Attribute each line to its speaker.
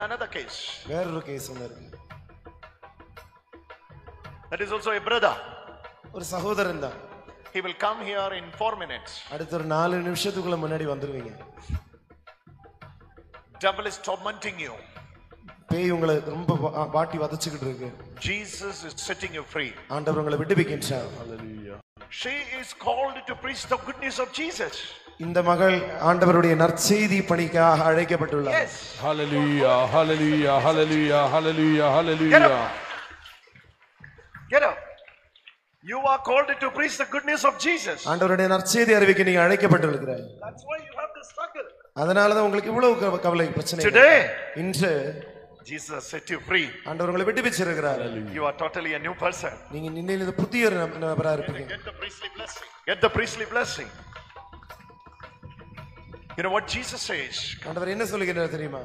Speaker 1: another case.
Speaker 2: வேறொரு case ஒன்று இருக்கு.
Speaker 1: That is also a brother.
Speaker 2: ஒரு சகோதரன் தான்.
Speaker 1: He will come here in 4 minutes.
Speaker 2: அடுத்த ஒரு 4 நிமிஷத்துக்குள்ள முன்னாடி வந்துருவீங்க.
Speaker 1: Devil is tormenting you.
Speaker 2: பேய் உங்களை ரொம்ப வாட்டி வதச்சிக்கிட்டு இருக்கு.
Speaker 1: Jesus is setting you free.
Speaker 2: ஆண்டவர் உங்களை விடுவிக்கின்றார்.
Speaker 1: Hallelujah. She is called to preach the good news of Jesus.
Speaker 2: இந்த மகள் ஆண்டவருடைய நற்செய்தி பணிக்காக அழைக்கப்பட்டுள்ளார்.
Speaker 1: Yes.
Speaker 3: Hallelujah, hallelujah, hallelujah, hallelujah, hallelujah.
Speaker 1: Get up. You are called to preach the good news of Jesus.
Speaker 2: ஆண்டவருடைய நற்செய்தி அறிவிக்க நீங்க அழைக்கப்பட்டிருக்கிறாய்.
Speaker 1: That's why you have to struggle.
Speaker 2: அதனால தான் உங்களுக்கு இவ்வளவு கவலை பிரச்சனை.
Speaker 1: Today,
Speaker 2: இன்று
Speaker 1: Jesus set you free.
Speaker 2: ஆண்டவர் உங்களை விடுவிச்சிருக்கிறார்.
Speaker 1: You are totally a new person.
Speaker 2: நீங்க இன்னையிலிருந்து புதிய நபரா இருப்பீங்க.
Speaker 1: Get the priestly blessing. Get the priestly blessing. You know what Jesus says?
Speaker 2: ஆண்டவர் என்ன சொல்லுகிறார் தெரியுமா?